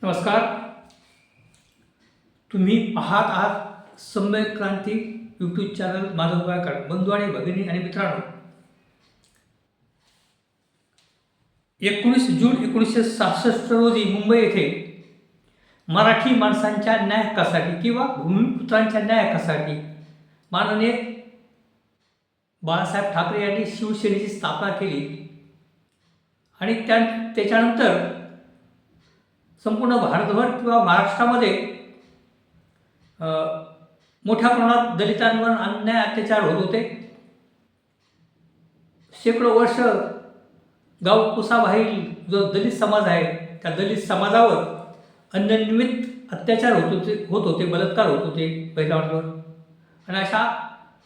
नमस्कार. तुम्ही पाहत आहात सम्यक क्रांती यूट्यूब चॅनल माधव गायकवाड. बंधू आणि भगिनी आणि मित्रांनो, 19 जून 1966 रोजी मुंबई येथे मराठी माणसांच्या न्याय हक्कासाठी किंवा भूमिपुत्रांच्या न्याय हक्कासाठी माननीय बाळासाहेब ठाकरे यांनी शिवसेनेची स्थापना केली आणि त्याच्यानंतर संपूर्ण भारतभर किंवा महाराष्ट्रामध्ये मोठ्या प्रमाणात दलितांवर अन्याय अत्याचार होत होते. शेकडो वर्ष गावकुसाबाहेरील जो दलित समाज आहे त्या दलित समाजावर अनियमित अत्याचार होत होते, बलात्कार होत होते महिलांवर. आणि अशा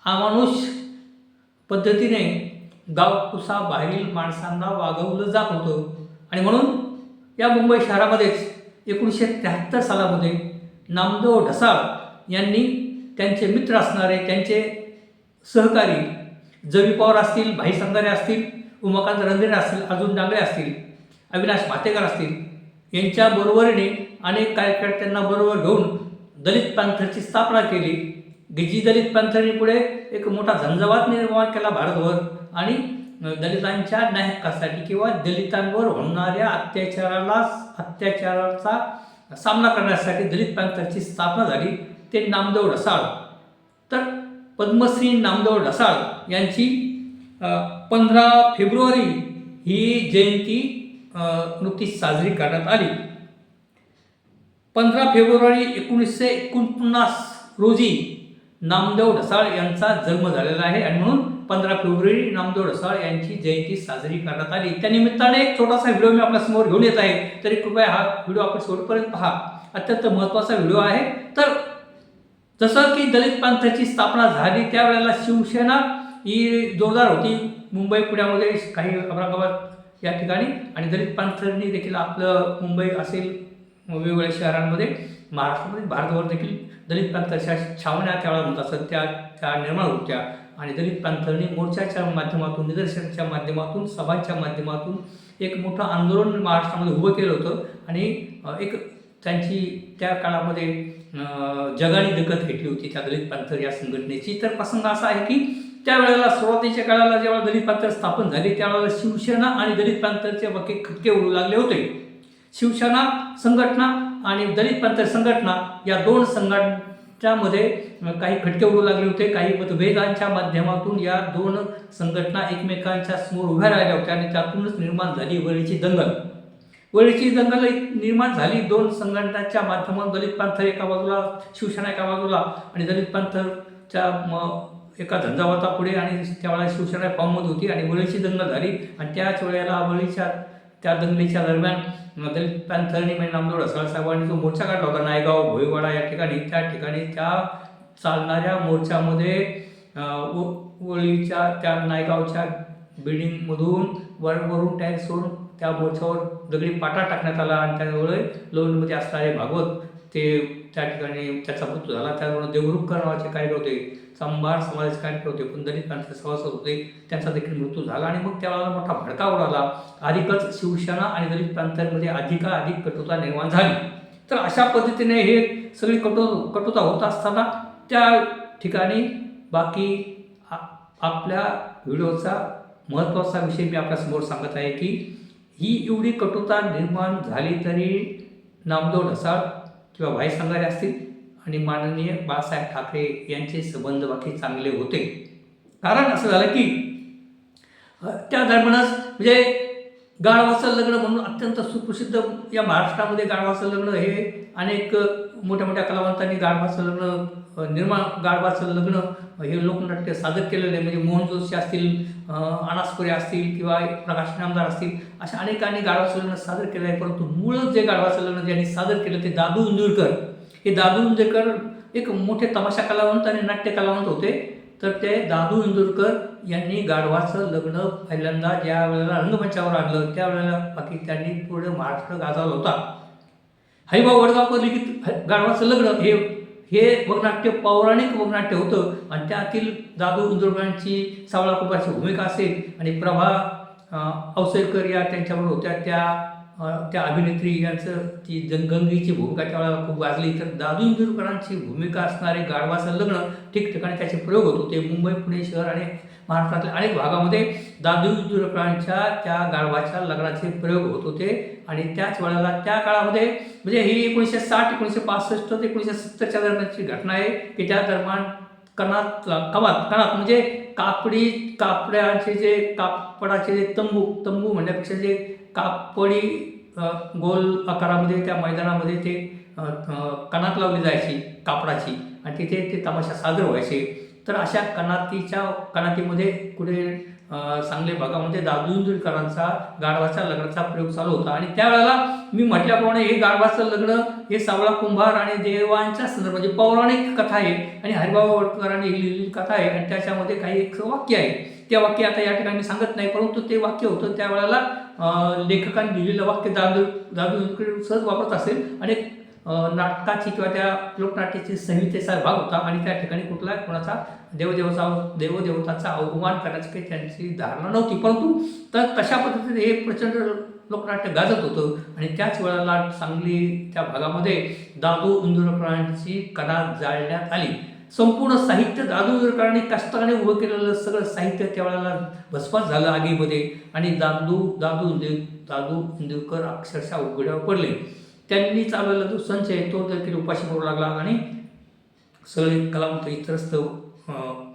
अमानुष पद्धतीने गावकुसाबाहेरील माणसांना वागवलं जात होतं. आणि म्हणून या मुंबई शहरामध्येच 1973 सालामध्ये नामदेव ढसाळ यांनी त्यांचे मित्र असणारे, त्यांचे सहकारी जवी पवार असतील, भाई संगारे असतील, उमाकांत रंधेरे असतील, अर्जुन डांगळे असतील, अविनाश भातेकर असतील, यांच्या बरोबरीने अनेक कार्यकर्त्यांना बरोबर घेऊन दलित पॅंथरची स्थापना केली. जी दलित पॅंथरने पुढे एक मोठा झंझावात निर्माण केला भारतभर आणि दलितांच्या न्याय हक्कासाठी किंवा दलितांवर होणाऱ्या अत्याचाराचा सामना करण्यासाठी दलित पॅंथरची स्थापना झाली. ते नामदेव ढसाळ. तर पद्मश्री नामदेव ढसाळ यांची 15 फेब्रुवारी ही जयंती नुकतीच साजरी करण्यात आली. 15 फेब्रुवारी 1949 रोजी नामदेव ढसाळ यांचा जन्म झालेला आहे आणि म्हणून 15 फेब्रुवारी नामदेव ढसाळ यांची जयंती साजरी करण्यात आली. त्या निमित्ताने एक छोटासा व्हिडिओ मी आपल्यासमोर घेऊन येत आहे, तरी कृपया हा व्हिडिओ आपण शेवटपर्यंत पहा. अत्यंत महत्त्वाचा व्हिडिओ आहे. तर जसं की दलित पॅंथरची स्थापना झाली त्यावेळेला शिवसेना ही जोरदार होती मुंबई, पुण्यामध्ये, काही औरंगाबाद या ठिकाणी. आणि दलित पॅंथरनी देखील आपलं मुंबई असेल वेगवेगळ्या शहरांमध्ये, महाराष्ट्रामध्ये, भारतभर देखील दलित पॅंथरच्या छावण्या त्यावेळेला म्हणत असत त्या निर्माण होत्या. आणि दलित पॅंथरने मोर्चाच्या माध्यमातून, निदर्शनाच्या माध्यमातून, सभांच्या माध्यमातून एक मोठं आंदोलन महाराष्ट्रामध्ये उभं केलं होतं. आणि एक त्यांची त्या काळामध्ये जगाने दखल घेतली होती त्या दलित पॅंथर या संघटनेची. तर प्रसंग असा आहे की त्यावेळेला सुरुवातीच्या काळाला जेव्हा दलित पॅंथर स्थापन झाली त्यावेळेला शिवसेना आणि दलित पॅंथरचे बाकी खटके उडू लागले होते. शिवसेना संघटना आणि दलित पॅंथर संघटना या दोन संघटनांमध्ये काही खटके उडू लागले होते. काही मतभेदांच्या माध्यमातून या दोन संघटना एकमेकांच्या समोर उभ्या राहिल्या होत्या आणि त्यातूनच निर्माण झाली वळीची दंगल. वळीची दंगल निर्माण झाली दोन संघटनांच्या माध्यमातून. दलित पॅंथर एका बाजूला, शिवसेना एका बाजूला, आणि दलित पॅंथरच्या एका झंझावातापुढे आणि त्यावेळेला शिवसेना फॉर्ममध्ये होती आणि वळीची दंगल झाली. आणि त्याच वेळेला वळीच्या त्या दंगलीच्या दरम्यान दलित पॅंथरने म्हणजे नामदेव ढसाळ साहेबांनी जो मोर्चा काढला होता नायगाव, भोईवाडा या ठिकाणी, त्या ठिकाणी त्या चालणाऱ्या मोर्चामध्ये वळीच्या त्या नायगावच्या बिल्डिंगमधून वरून टँक सोडून त्या मोर्चावर दगडी पाटा टाकण्यात आला. आणि त्यामुळे लोणमध्ये असणारे भागवत ते त्या ठिकाणी त्याचा मृत्यू झाला. त्यामुळे देवरुखकर नावाचे कार्यकर्ते, चांभार समाजाचे कार्यकर्ते पण दलित पॅंथर सभासद होते, त्यांचा देखील मृत्यू झाला. आणि मग त्यावेळेला मोठा भडका उडाला. अधिकच शिवसेना आणि दलित पॅंथरमध्ये अधिक कटुता निर्माण झाली. तर अशा पद्धतीने हे सगळी कटुता होत असताना त्या ठिकाणी बाकी आपल्या व्हिडिओचा महत्त्वाचा विषय मी आपल्यासमोर सांगत आहे की ही एवढी कटुता निर्माण झाली तरी नामदेव ढसाळ किंवा भाई संगारे असतील आणि माननीय बाळासाहेब ठाकरे यांचे संबंध बाकी चांगले होते. कारण असं झालं की त्या दरम्यानच म्हणजे गाढवाचं लग्न म्हणून अत्यंत सुप्रसिद्ध या महाराष्ट्रामध्ये गाढवाचं लग्न हे अनेक मोठ्या मोठ्या कलावंतांनी गाढवाचं लग्न हे लोकनाट्य सादर केलेलं आहे. म्हणजे मोहन जोशी असतील, अनासपुरे असतील किंवा प्रकाश नामदार असतील, अशा अनेकांनी गाढवाचं लग्न सादर केलं आहे. परंतु मूळ जे गाढवाचं लग्न ज्यांनी सादर केलं ते दादू इंदुरकर. हे दादू इंदुरकर एक मोठे तमाशा कलावंत आणि नाट्य कलावंत होते. तर ते दादू इंदुरकर यांनी गाढवाचं लग्न पहिल्यांदा ज्या वेळेला रंगमंचावर आणलं त्यावेळेला बाकी त्यांनी पूर्ण महाराष्ट्र गाजवला होता. हरिभाऊ वडगावकर लिखित गाढवाचं लग्न हे वगनाट्य पौराणिक वगनाट्य होतं. आणि त्यातील दादू इंदुरकरांची सावळा कुंभारची भूमिका असेल आणि प्रभा अवसरकर या त्यांच्याबरोबर होत्या, त्या त्या अभिनेत्री यांचं ती गंगेची भूमिका त्यावेळेला खूप गाजली. तर दादू इंदुरकरांची भूमिका असणारे गाढवाचं लग्न ठिकठिकाणी त्याचे प्रयोग होत होते. मुंबई, पुणे शहर आणि महाराष्ट्रातल्या अनेक भागामध्ये दादू इंदुरकरांच्या त्या गाढवाच्या लग्नाचे प्रयोग होत होते. आणि त्याच वेळेला त्या काळामध्ये म्हणजे ही 1960, 1965 ते 1970च्या दरम्यानची घटना आहे की त्या दरम्यान कणात म्हणजे कापडाचे जे कापडाचे जे तंबू म्हणण्यापेक्षा जे कापडी गोल आकारामध्ये त्या मैदानामध्ये ते कणात लावली जायची कापडाची आणि तिथे ते तमाशा सादर व्हायचे. तर अशा कणातीमध्ये कुठे सांगली भागामध्ये दादू इंदुरकरांचा गाढवाच्या लग्नाचा प्रयोग चालू होता. आणि त्यावेळेला मी म्हटल्याप्रमाणे हे गाढवाचं लग्न हे सावळा कुंभार आणि देवांच्या संदर्भात म्हणजे पौराणिक कथा आहे आणि हरिभाऊ वडकरांनी ही लिहिलेली कथा आहे. आणि त्याच्यामध्ये काही एक वाक्य आहे. ते वाक्य आता या ठिकाणी मी सांगत नाही, परंतु ते वाक्य होतं त्यावेळेला लेखकांनी लिहिलेलं वाक्य दादू इंदुरकर सहज वापरत असेल. आणि नाटकाची किंवा त्या लोकनाट्याची संहितेचा भाग होता. आणि त्या ठिकाणी कोणाचा देवदेवताचा अवमान करण्याची काही त्यांची धारणा नव्हती, परंतु तशा पद्धतीने हे प्रचंड लोकनाट्य गाजत होतं. आणि त्याच वेळेला सांगली त्या भागामध्ये दादू इंदुरकरांची कणा जाळण्यात आली. संपूर्ण साहित्य दादू इंदुरकरांनी कष्टाने उभं केलेलं सगळं साहित्य त्यावेळेला भस्मास झालं आगीमध्ये. आणि दादू इंदुरकर अक्षरशः उघड्यावर पडले. त्यांनी चालवलेला जो संच आहे तो देखील उपाशी पडू लागला आणि सगळे कलावंत इतरस्त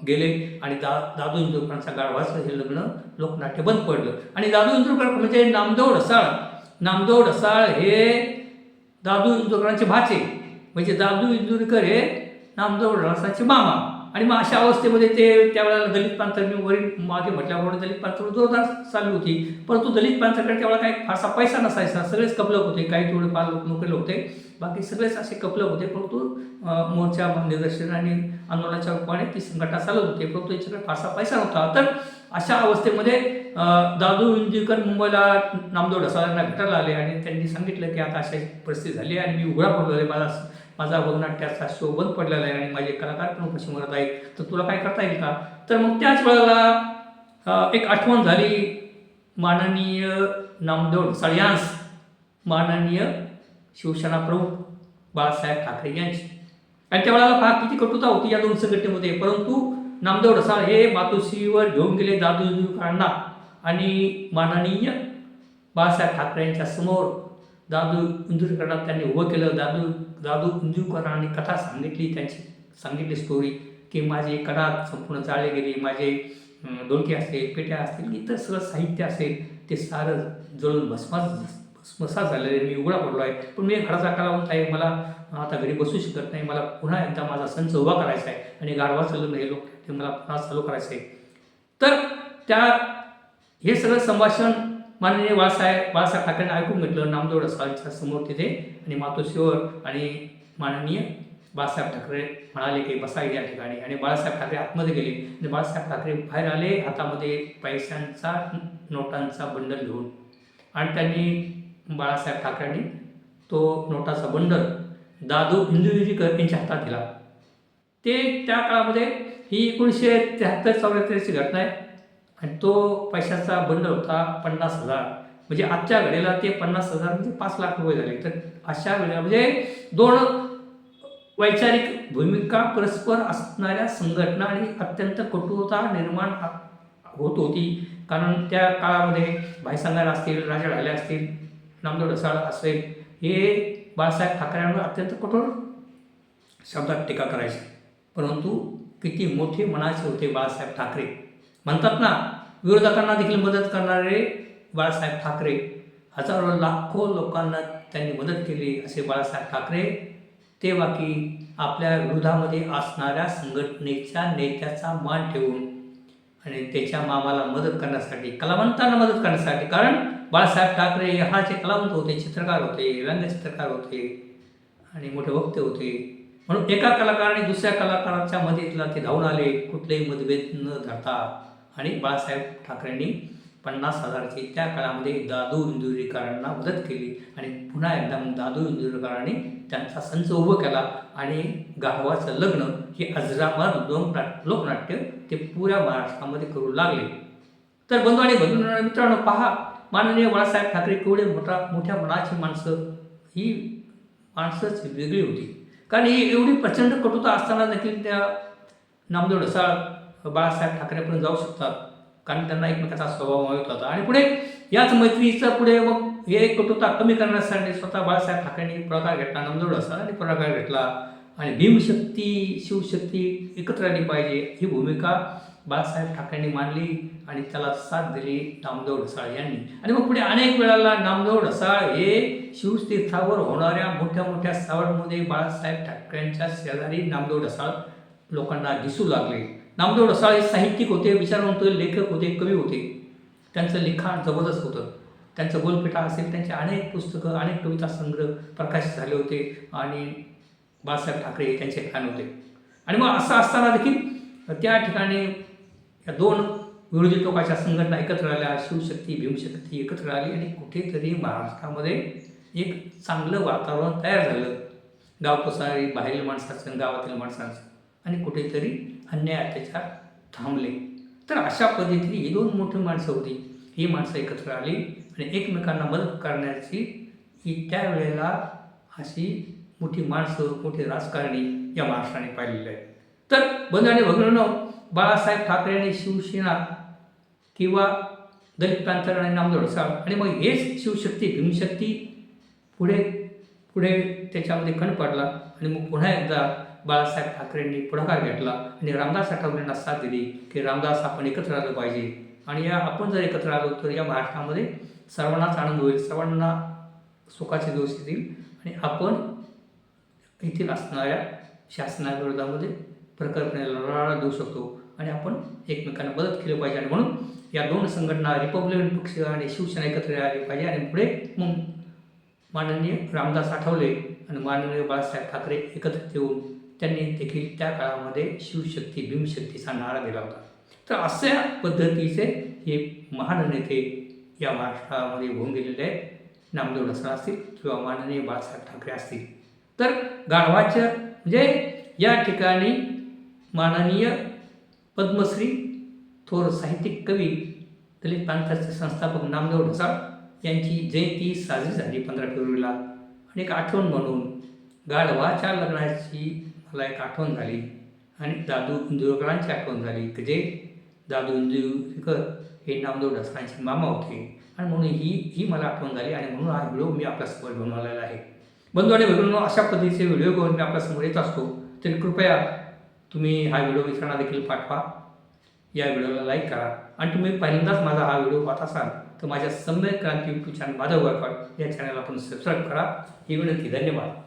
गेले. आणि दादू इंदुरकरांच्या गाढवाचं हे लग्न लोकनाट्य बंद पडलं. आणि दादू इंदुरकर म्हणजे नामदेव ढसाळ हे दादू इंदुरकरांचे भाचे, म्हणजे दादू इंदुरकर हे नामदेव ढसाळचे मामा. आणि मग अशा अवस्थेमध्ये ते त्यावेळेला दलित प्रांत मी वरील मागे म्हटल्याप्रमाणे दलित प्रांतावर जोरदार चालली होती. परंतु दलित प्रांताकडे त्यावेळेला काही फारसा पैसा नसायचा. सगळेच कपलक होते, काही थोडेफार लोक नोकरीला होते, बाकी सगळेच असे कपलक होते. परंतु मोर्चा निदर्शन आणि आंदोलनाच्या रूपाने ती संघटना चालत होते, परंतु याच्याकडे फारसा पैसा नव्हता. तर अशा अवस्थेमध्ये दादू इंदुरकर मुंबईला नामदेव ढसाळांना भेटायला आले आणि त्यांनी सांगितलं की आता अशी परिस्थिती झाली आणि मी उघडा पडलो आहे, माझा वगनाट्याचा शो बंद पडलेला आहे आणि माझे कलाकार पण उपाशी मरत आहेत, तर तुला काय करता येईल का? तर मग त्याच वेळेला एक आठवण झाली माननीय नामदेव ढसाळ यांस, माननीय शिवसेना प्रमुख बाळासाहेब ठाकरे यांची. आणि त्यावेळेला पहा किती कटुता होती या दोन संघटनेमध्ये. परंतु नामदेव ढसाळ हे मातोश्रीवर घेऊन गेले दादू इंदुरकरांना आणि माननीय बाळासाहेब ठाकरे यांच्या समोर दादू इंदुरकरांना त्यांनी उभं केलं. दादू इंदुरकरांनी कथा सांगितली स्टोरी की माझी कथा संपूर्ण जाळली गेली, माझे डोलके असतील, पेट्या असतील, इतर सगळं साहित्य असेल ते सारं जळून भस्मसात झालेले, मी उघडा पडलो आहे. पण मी एक घराचा कलावंत आहे, मला आता घरी बसू शकत नाही, मला पुन्हा एकदा माझा संच उभा करायचा आहे आणि गाढवाचं लग्न हे लोक मला पुन्हा चालू करायचं आहे. तर हे सगळं संभाषण माननीय बाळासाहेब ठाकरेंनी ऐकून घेतलं नामदेव ढसाळच्या समोर तिथे आणि मातोश्रीवर. आणि माननीय बाळासाहेब ठाकरे म्हणाले की बसा या ठिकाणी. आणि बाळासाहेब ठाकरे आतमध्ये गेले आणि बाळासाहेब ठाकरे बाहेर आले हातामध्ये पैशांचा नोटांचा बंडल घेऊन. आणि त्यांनी बाळासाहेब ठाकरेंनी तो नोटाचा बंडल दादू इंदुरकर यांच्या हातात दिला. ते त्या काळामध्ये ही 1973-74ची घटना आहे. आणि तो पैशाचा बंडल होता 50,000, म्हणजे आजच्या घडीला ते 50,000 म्हणजे 5 लाख रुपये झाले. तर अशा वेळेला म्हणजे दोन वैचारिक भूमिका परस्पर असणाऱ्या संघटना आणि अत्यंत कटुता निर्माण होत होती. कारण त्या काळामध्ये भाईसंगार असतील, राजा ढाले असतील, नामदेव ढसाळ असेल, हे बाळासाहेब ठाकरेंवर अत्यंत कठोर शब्दात टीका करायचे. परंतु किती मोठे मनाचे होते बाळासाहेब ठाकरे. म्हणतात ना, विरोधकांना देखील मदत करणारे बाळासाहेब ठाकरे, हजारो लाखो लोकांना त्यांनी मदत केली असे बाळासाहेब ठाकरे. ते बाकी आपल्या विरोधामध्ये असणाऱ्या संघटनेच्या नेत्याचा मान ठेवून आणि त्याच्या मामाला मदत करण्यासाठी, कलावंतांना मदत करण्यासाठी, कारण बाळासाहेब ठाकरे हा जे कलावंत होते, चित्रकार होते, व्यंगचित्रकार होते आणि मोठे वक्ते होते, म्हणून एका कलाकाराने दुसऱ्या कलाकाराच्या मदतीला ते धावून आले कुठलेही मतभेद न धरता. आणि बाळासाहेब ठाकरेंनी 50,000ची त्या काळामध्ये दादू इंदुरकरांना मदत केली. आणि पुन्हा एकदा मग दादू इंदुरकरांनी त्यांचा संच उभं केला आणि गाढवाचं लग्न हे अजरामर लोकनाट्य ते पुऱ्या महाराष्ट्रामध्ये करू लागले. तर बंधू आणि मित्रांनो, पहा माननीय बाळासाहेब ठाकरे केवढे मोठ्या मनाची माणसं, ही माणसंच वेगळी होती. कारण ही एवढी प्रचंड कटुता असताना देखील त्या नामदेव ढसाळ बाळासाहेब ठाकरेपर्यंत जाऊ शकतात, कारण त्यांना एकमेकाचा स्वभाव माहीत होता. आणि पुढे याच मैत्रीचा पुढे मग हे कटुता कमी करण्यासाठी स्वतः बाळासाहेब ठाकरेंनी पुढाकार घेतला, नामदेव ढसाळांनी पुढाकार घेतला आणि भीमशक्ती शिवशक्ती एकत्र आली पाहिजे ही भूमिका बाळासाहेब ठाकरेंनी मांडली आणि त्याला साथ दिली नामदेव ढसाळ यांनी. आणि मग पुढे अनेक वेळाला नामदेव ढसाळ हे शिवतीर्थावर होणाऱ्या मोठ्या मोठ्या सावळमध्ये बाळासाहेब ठाकरेंच्या शेजारी नामदेव ढसाळ लोकांना दिसू लागले. नामदेव ढसाळ हे साहित्यिक होते, विचारवंत लेखक होते, कवी होते. त्यांचं लिखाण जबरदस्त होतं. त्यांचं गोलपेठा असेल, त्यांचे अनेक पुस्तकं, अनेक कविता संग्रह प्रकाशित झाले होते आणि बाळासाहेब ठाकरे हे त्यांचे फॅन होते. आणि मग असं असताना देखील त्या ठिकाणी या दोन विरोधी टोकाच्या संघटना एकत्र आल्या, शिवशक्ती भीमशक्ती एकत्र आली आणि कुठेतरी महाराष्ट्रामध्ये एक चांगलं वातावरण तयार झालं, गावपसारी बाहेरील माणसाचं, गावातील माणसांचं, आणि कुठेतरी अन्याय अत्याचार थांबले. तर अशा पद्धतीने ही दोन मोठी माणसं होती, ही माणसं एकत्र आली आणि एकमेकांना मदत करण्याची ही त्यावेळेला अशी मोठी माणसं, मोठी राजकारणी या महाराष्ट्राने पाहिलेली आहे. तर बंधू आणि भगिनींनो, बाळासाहेब ठाकरे आणि शिवसेना किंवा दलित प्रांतरण आणि नामदेव ढसाळ आणि मग हेच शिवशक्ती भीमशक्ती पुढे पुढे त्याच्यामध्ये खंड पडला आणि मग पुन्हा एकदा बाळासाहेब ठाकरेंनी पुढाकार घेतला आणि रामदास आठवलेंना साथ दिली की रामदास आपण एकत्र आलं पाहिजे आणि आपण जर एकत्र आलो तर या महाराष्ट्रामध्ये सर्वांनाच आनंद होईल, सर्वांना सुखाचे दिवस येतील आणि आपण येथील असणाऱ्या शासनाविरोधामध्ये प्रखरपणे लढा देऊ शकतो आणि आपण एकमेकांना मदत केली पाहिजे. आणि म्हणून या दोन संघटना रिपब्लिकन पक्ष आणि शिवसेना एकत्र आली पाहिजे आणि पुढे मग माननीय रामदास आठवले आणि माननीय बाळासाहेब ठाकरे एकत्रित येऊन त्यांनी देखील त्या काळामध्ये शिवशक्ती भीमशक्तीचा नारा दिला होता. तर अशा पद्धतीचे हे महान नेते या महाराष्ट्रामध्ये होऊन गेलेले आहेत. नामदेव ढसाळ असतील किंवा माननीय बाळासाहेब ठाकरे असतील. तर गाढवाच्या म्हणजे या ठिकाणी माननीय पद्मश्री थोर साहित्यिक कवी दलित प्रांताचे संस्थापक नामदेव ढसाळ यांची जयंती साजरी झाली 15 फेब्रुवारीला. आणि एक आठवण म्हणून गाढवाच्या लग्नाची मला एक आठवण झाली आणि दादू इंदुरकरांची आठवण झाली की जे दादू इंदुरकर हे नामदेव ढसाळांचे मामा होते आणि म्हणून ही मला आठवण झाली आणि म्हणून हा व्हिडिओ मी आपल्यासमोर घेऊन आलेला आहे. बंधू आणि भगिनींनो, अशा पद्धतीचे व्हिडिओ घेऊन मी आपल्यासमोर येत असतो. तरी कृपया तुम्ही हा व्हिडिओ मित्रांना देखील पाठवा, या व्हिडिओला लाईक करा आणि तुम्ही पहिल्यांदाच माझा हा व्हिडिओ पाहत असाल तर माझ्या सम्यक क्रांती यूट्यूब चॅनल माधव गायकवाड या चॅनलला आपण सबस्क्राईब करा ही विनंती. धन्यवाद.